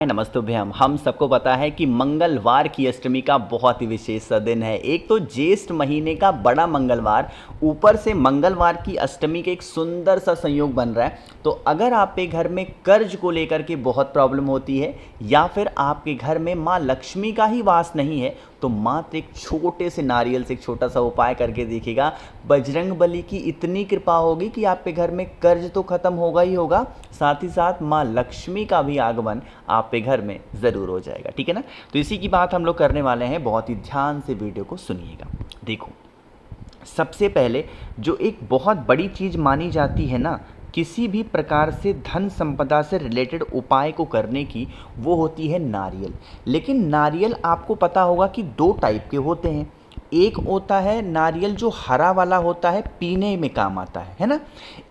नमस्ते भैया। हम सबको पता है कि मंगलवार की अष्टमी का बहुत ही विशेष दिन है। एक तो ज्येष्ठ महीने का बड़ा मंगलवार, ऊपर से मंगलवार की अष्टमी के एक सुंदर सा संयोग बन रहा है। तो अगर आपके घर में कर्ज को लेकर के बहुत प्रॉब्लम होती है या फिर आपके घर में माँ लक्ष्मी का ही वास नहीं है, तो मात्र एक छोटे से नारियल से एक छोटा सा उपाय करके देखिएगा। बजरंग बली की इतनी कृपा होगी कि आपके घर में कर्ज तो खत्म होगा ही होगा, साथ ही साथ माँ लक्ष्मी का भी आगमन आपके घर में ज़रूर हो जाएगा। ठीक है ना। तो इसी की बात हम लोग करने वाले हैं, बहुत ही ध्यान से वीडियो को सुनिएगा। देखो, सबसे पहले जो एक बहुत बड़ी चीज़ मानी जाती है ना किसी भी प्रकार से धन संपदा से रिलेटेड उपाय को करने की, वो होती है नारियल। लेकिन नारियल आपको पता होगा कि दो टाइप के होते हैं। एक होता है नारियल जो हरा वाला होता है, पीने में काम आता है ना।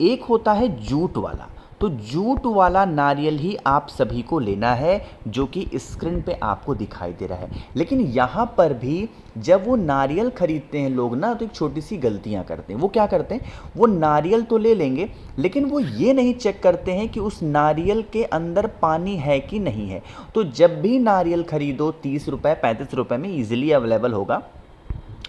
एक होता है जूट वाला। तो जूट वाला नारियल ही आप सभी को लेना है, जो कि स्क्रीन पे आपको दिखाई दे रहा है। लेकिन यहाँ पर भी जब वो नारियल खरीदते हैं लोग ना, तो एक छोटी सी गलतियाँ करते हैं। वो क्या करते हैं, वो नारियल तो ले लेंगे, लेकिन वो ये नहीं चेक करते हैं कि उस नारियल के अंदर पानी है कि नहीं है। तो जब भी नारियल खरीदो 30 रुपये 35 रुपये में ईजिली अवेलेबल होगा।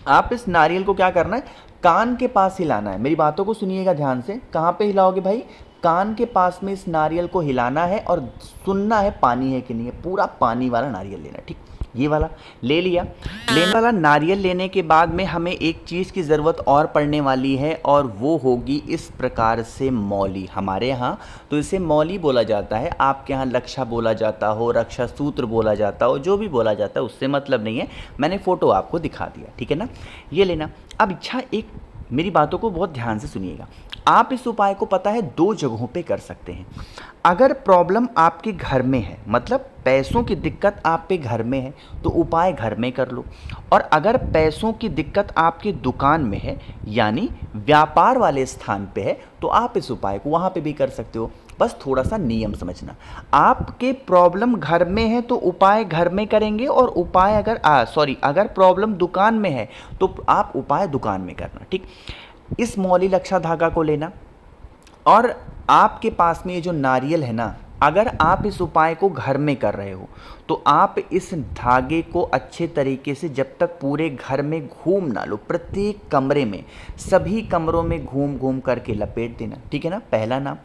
आप इस नारियल को क्या करना है, कान के पास हिलाना है। मेरी बातों को सुनिएगा ध्यान से। कहाँ पे हिलाओगे भाई, कान के पास में इस नारियल को हिलाना है और सुनना है पानी है कि नहीं है। पूरा पानी वाला नारियल लेना है। ठीक, ये वाला ले लिया। लेने वाला नारियल लेने के बाद में हमें एक चीज़ की ज़रूरत और पड़ने वाली है, और वो होगी इस प्रकार से मौली। हमारे यहाँ तो इसे मौली बोला जाता है, आपके यहाँ लक्षा बोला जाता हो, रक्षा सूत्र बोला जाता हो, जो भी बोला जाता है उससे मतलब नहीं है। मैंने फ़ोटो आपको दिखा दिया, ठीक है ना। ये लेना। अब इच्छा एक, मेरी बातों को बहुत ध्यान से सुनिएगा। आप इस उपाय को पता है दो जगहों पे कर सकते हैं। अगर प्रॉब्लम आपके घर में है, मतलब पैसों की दिक्कत आपके घर में है, तो उपाय घर में कर लो। और अगर पैसों की दिक्कत आपके दुकान में है, यानी व्यापार वाले स्थान पे है, तो आप इस उपाय को वहाँ पे भी कर सकते हो। बस थोड़ा सा नियम समझना। आपके प्रॉब्लम घर में है तो उपाय घर में करेंगे, और उपाय अगर प्रॉब्लम दुकान में है तो आप उपाय दुकान में करना। ठीक, इस मौली लक्षा धागा को लेना, और आपके पास में ये जो नारियल है ना, अगर आप इस उपाय को घर में कर रहे हो तो आप इस धागे को अच्छे तरीके से जब तक पूरे घर में घूम ना लो, प्रत्येक कमरे में, सभी कमरों में घूम घूम करके लपेट देना। ठीक है ना, पहला नाम।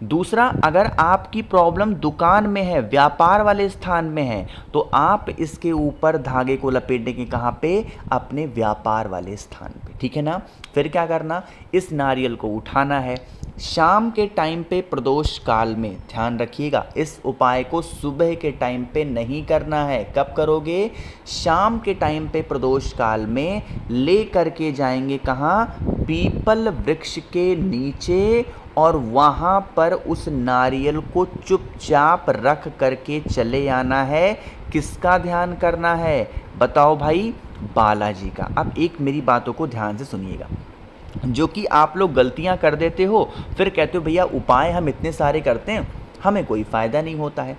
दूसरा, अगर आपकी प्रॉब्लम दुकान में है, व्यापार वाले स्थान में है, तो आप इसके ऊपर धागे को लपेट देंगे। कहाँ पे, अपने व्यापार वाले स्थान पे। ठीक है ना। फिर क्या करना, इस नारियल को उठाना है। शाम के टाइम पे प्रदोष काल में, ध्यान रखिएगा, इस उपाय को सुबह के टाइम पे नहीं करना है। कब करोगे, शाम के टाइम पे प्रदोष काल में ले करके जाएंगे कहाँ, पीपल वृक्ष के नीचे, और वहाँ पर उस नारियल को चुपचाप रख करके चले आना है। किसका ध्यान करना है, बताओ भाई, बालाजी का। अब एक मेरी बातों को ध्यान से सुनिएगा, जो कि आप लोग गलतियां कर देते हो, फिर कहते हो भैया उपाय हम इतने सारे करते हैं, हमें कोई फ़ायदा नहीं होता है।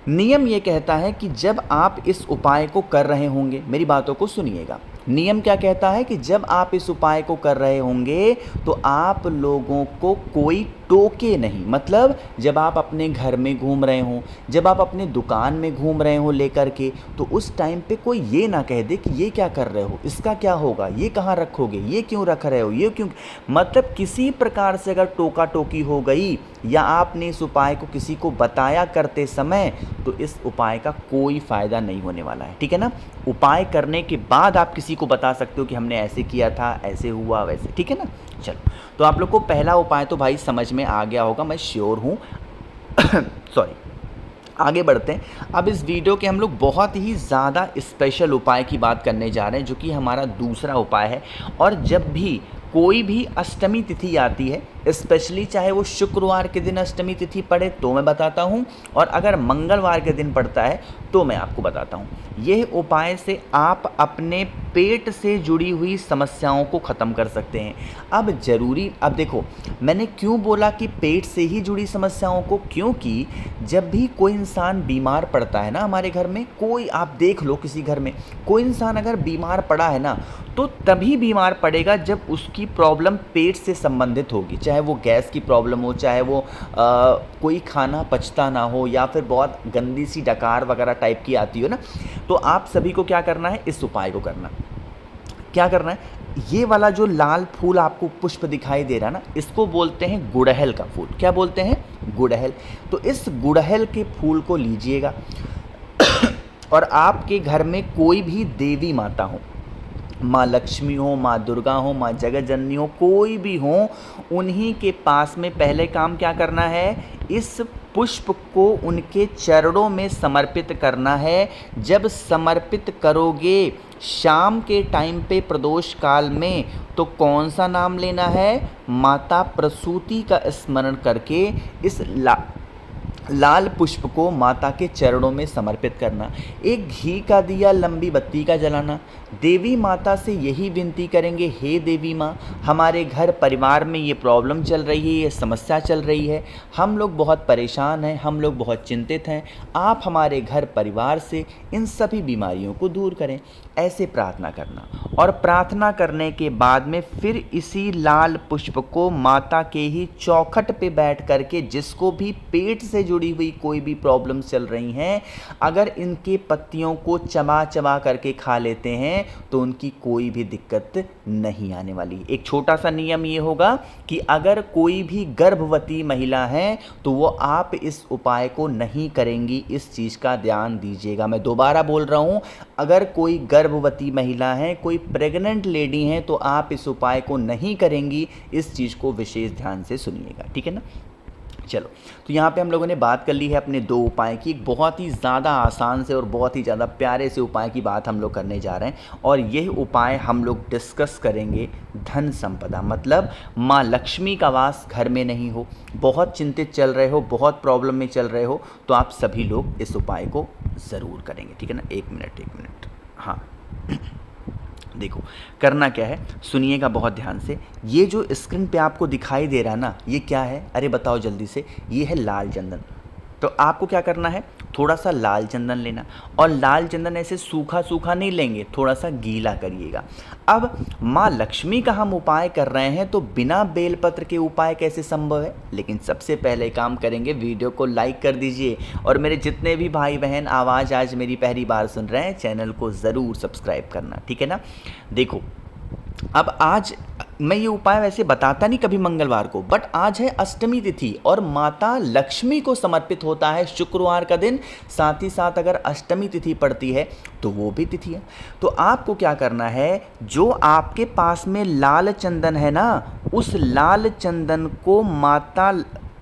नियम ये कहता है कि जब आप इस उपाय को कर रहे होंगे, मेरी बातों को सुनिएगा, नियम क्या कहता है कि जब आप इस उपाय को कर रहे होंगे तो आप लोगों को कोई टोके नहीं। मतलब जब आप अपने घर में घूम रहे हों, जब आप अपने दुकान में घूम रहे हो लेकर के, तो उस टाइम पे कोई ये ना कह दे कि ये क्या कर रहे हो, इसका क्या होगा, ये कहाँ रखोगे, ये क्यों रख रहे हो, ये क्यों। मतलब किसी प्रकार से अगर टोका टोकी हो गई, या आपने इस उपाय को किसी को बताया करते समय, तो इस उपाय का कोई फ़ायदा नहीं होने वाला है। ठीक है ना। उपाय करने के बाद आप किसी को बता सकते हो कि हमने ऐसे किया था, ऐसे हुआ, वैसे। ठीक है ना। चलो, तो आप लोग को पहला उपाय तो भाई समझ में आ गया होगा, मैं श्योर हूँ। सॉरी, आगे बढ़ते हैं। अब इस वीडियो के हम लोग बहुत ही ज़्यादा स्पेशल उपाय की बात करने जा रहे हैं, जो कि हमारा दूसरा उपाय है। और जब भी कोई भी अष्टमी तिथि आती है, स्पेशली चाहे वो शुक्रवार के दिन अष्टमी तिथि पड़े तो मैं बताता हूँ, और अगर मंगलवार के दिन पड़ता है तो मैं आपको बताता हूँ। यह उपाय से आप अपने पेट से जुड़ी हुई समस्याओं को ख़त्म कर सकते हैं। अब देखो, मैंने क्यों बोला कि पेट से ही जुड़ी समस्याओं को, क्योंकि जब भी कोई इंसान बीमार पड़ता है ना, हमारे घर में कोई, आप देख लो किसी घर में कोई इंसान अगर बीमार पड़ा है ना, तो तभी बीमार पड़ेगा जब उसकी प्रॉब्लम पेट से संबंधित होगी, चाहे चाहे वो गैस की प्रॉब्लम हो, चाहे वो कोई खाना पचता ना हो, या फिर बहुत गंदी सी डकार वगैरह टाइप की आती हो ना, तो आप सभी को क्या करना है, इस उपाय को करना। क्या करना है, ये वाला जो लाल फूल आपको पुष्प दिखाई दे रहा है ना, इसको बोलते हैं गुड़हल का फूल। क्या बोलते हैं, गुड़हल। तो इस गुड़हल के फूल को लीजिएगा और आपके घर में कोई भी देवी माता हो, माँ लक्ष्मी हो, माँ दुर्गा हो, माँ जगत जननी हो, कोई भी हो, उन्हीं के पास में पहले काम क्या करना है, इस पुष्प को उनके चरणों में समर्पित करना है। जब समर्पित करोगे शाम के टाइम पे प्रदोष काल में, तो कौन सा नाम लेना है, माता प्रसूति का स्मरण करके इस लाल पुष्प को माता के चरणों में समर्पित करना। एक घी का दिया, लंबी बत्ती का जलाना। देवी माता से यही विनती करेंगे, हे देवी माँ, हमारे घर परिवार में ये प्रॉब्लम चल रही है, ये समस्या चल रही है, हम लोग बहुत परेशान हैं, हम लोग बहुत चिंतित हैं, आप हमारे घर परिवार से इन सभी बीमारियों को दूर करें। ऐसे प्रार्थना करना, और प्रार्थना करने के बाद में फिर इसी लाल पुष्प को माता के ही चौखट पे बैठ करके, जिसको भी पेट से जुड़ी हुई कोई भी प्रॉब्लम चल रही हैं, अगर इनके पत्तियों को चबा चबा करके खा लेते हैं तो उनकी कोई भी दिक्कत नहीं आने वाली। एक छोटा सा नियम ये होगा कि अगर कोई भी गर्भवती महिला है तो वो आप इस उपाय को नहीं करेंगी, इस चीज़ का ध्यान दीजिएगा। मैं दोबारा बोल रहा हूँ, अगर कोई गर्भवती महिला है, कोई प्रेग्नेंट लेडी है, तो आप इस उपाय को नहीं करेंगी, इस चीज़ को विशेष ध्यान से सुनिएगा, ठीक है ना। चलो, तो यहाँ पे हम लोगों ने बात कर ली है अपने दो उपाय की। एक बहुत ही ज़्यादा आसान से और बहुत ही ज़्यादा प्यारे से उपाय की बात हम लोग करने जा रहे हैं, और यह उपाय हम लोग डिस्कस करेंगे धन संपदा, मतलब माँ लक्ष्मी का वास घर में नहीं हो, बहुत चिंतित चल रहे हो, बहुत प्रॉब्लम में चल रहे हो, तो आप सभी लोग इस उपाय को ज़रूर करेंगे, ठीक है ना। एक मिनट, हाँ देखो करना क्या है, सुनिएगा बहुत ध्यान से। ये जो स्क्रीन पे आपको दिखाई दे रहा है ना, ये क्या है, अरे बताओ जल्दी से, ये है लाल चंदन। तो आपको क्या करना है, थोड़ा सा लाल चंदन लेना, और लाल चंदन ऐसे सूखा सूखा नहीं लेंगे, थोड़ा सा गीला करिएगा। अब माँ लक्ष्मी का हम उपाय कर रहे हैं, तो बिना बेलपत्र के उपाय कैसे संभव है। लेकिन सबसे पहले काम करेंगे, वीडियो को लाइक कर दीजिए, और मेरे जितने भी भाई बहन आवाज़ आज मेरी पहली बार सुन रहे हैं, चैनल को ज़रूर सब्सक्राइब करना, ठीक है ना। देखो, अब आज मैं ये उपाय वैसे बताता नहीं कभी मंगलवार को, बट आज है अष्टमी तिथि और माता लक्ष्मी को समर्पित होता है शुक्रवार का दिन। साथ ही साथ अगर अष्टमी तिथि पड़ती है तो वो भी तिथि है। तो आपको क्या करना है, जो आपके पास में लाल चंदन है ना, उस लाल चंदन को माता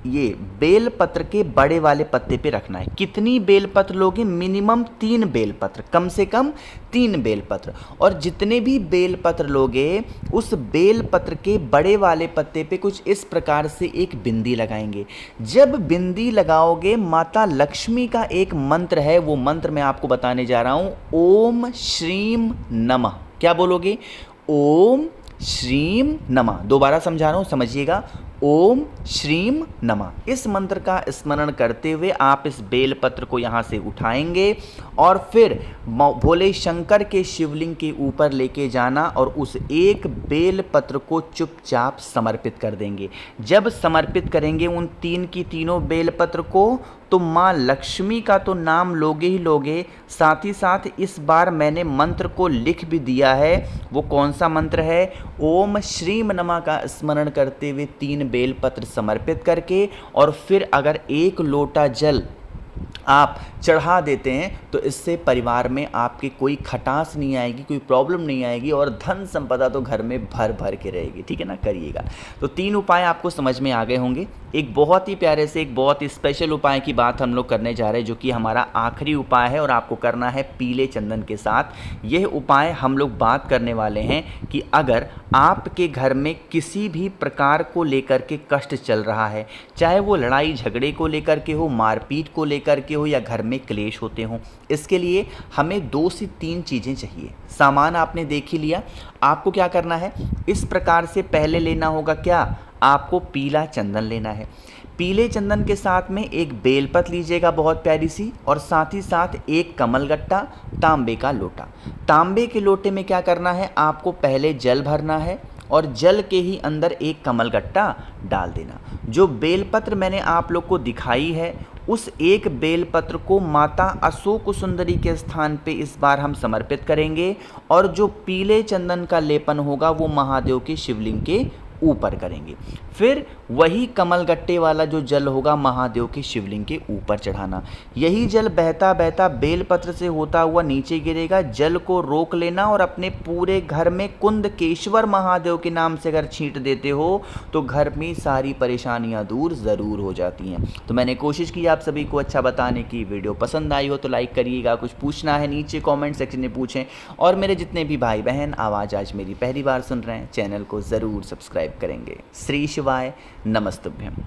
ये बेलपत्र के बड़े वाले पत्ते पे रखना है। कितनी बेलपत्र लोगे, मिनिमम 3 बेलपत्र, कम से कम 3 बेलपत्र। और जितने भी बेलपत्र लोगे, उस बेलपत्र के बड़े वाले पत्ते पे कुछ इस प्रकार से एक बिंदी लगाएंगे। जब बिंदी लगाओगे, माता लक्ष्मी का एक मंत्र है, वो मंत्र मैं आपको बताने जा रहा हूँ, ओम श्रीम नमः। क्या बोलोगे, ओम श्रीम नमः। दोबारा समझा रहा हूँ, समझिएगा, ओम श्रीम नमः। इस मंत्र का स्मरण करते हुए आप इस बेलपत्र को यहाँ से उठाएंगे और फिर भोले शंकर के शिवलिंग के ऊपर लेके जाना और उस एक बेलपत्र को चुपचाप समर्पित कर देंगे। जब समर्पित करेंगे उन 3 की तीनों बेलपत्र को, तो माँ लक्ष्मी का तो नाम लोगे ही लोगे, साथ ही साथ इस बार मैंने मंत्र को लिख भी दिया है। वो कौन सा मंत्र है, ओम श्रीम नमः का स्मरण करते हुए 3 बेलपत्र समर्पित करके, और फिर अगर 1 लोटा जल आप चढ़ा देते हैं तो इससे परिवार में आपके कोई खटास नहीं आएगी, कोई प्रॉब्लम नहीं आएगी, और धन संपदा तो घर में भर भर के रहेगी, ठीक है ना। करिएगा। तो 3 उपाय आपको समझ में आ गए होंगे। एक बहुत ही प्यारे से, एक बहुत ही स्पेशल उपाय की बात हम लोग करने जा रहे हैं, जो कि हमारा आखिरी उपाय है, और आपको करना है पीले चंदन के साथ। यह उपाय हम लोग बात करने वाले हैं कि अगर आपके घर में किसी भी प्रकार को लेकर के कष्ट चल रहा है, चाहे वो लड़ाई झगड़े को लेकर के हो, मारपीट को लेकर के हो, या घर में क्लेश होते हों, इसके लिए हमें 2 से 3 चीज़ें चाहिए। सामान आपने देख ही लिया। आपको क्या करना है, इस प्रकार से पहले लेना होगा क्या, आपको पीला चंदन लेना है। पीले चंदन के साथ में एक बेलपत्र लीजिएगा बहुत प्यारी सी, और साथ ही साथ एक कमलगट्टा, तांबे का लोटा। तांबे के लोटे में क्या करना है, आपको पहले जल भरना है, और जल के ही अंदर एक कमलगट्टा डाल देना। जो बेलपत्र मैंने आप लोग को दिखाई है उस एक बेलपत्र को माता अशोक सुंदरी के स्थान पे इस बार हम समर्पित करेंगे और जो पीले चंदन का लेपन होगा वो महादेव के शिवलिंग के ऊपर करेंगे। फिर वही कमलगट्टे वाला जो जल होगा महादेव के शिवलिंग के ऊपर चढ़ाना। यही जल बहता बहता बेलपत्र से होता हुआ नीचे गिरेगा। जल को रोक लेना और अपने पूरे घर में कुंदकेश्वर महादेव के नाम से अगर छींट देते हो तो घर में सारी परेशानियां दूर ज़रूर हो जाती हैं। तो मैंने कोशिश की आप सभी को अच्छा बताने की। वीडियो पसंद आई हो तो लाइक करिएगा, कुछ पूछना है नीचे कॉमेंट सेक्शन में पूछें, और मेरे जितने भी भाई बहन आवाज़ आज मेरी पहली बार सुन रहे हैं चैनल को ज़रूर सब्सक्राइब करेंगे। श्री शिवाय नमस्तुभ्यम।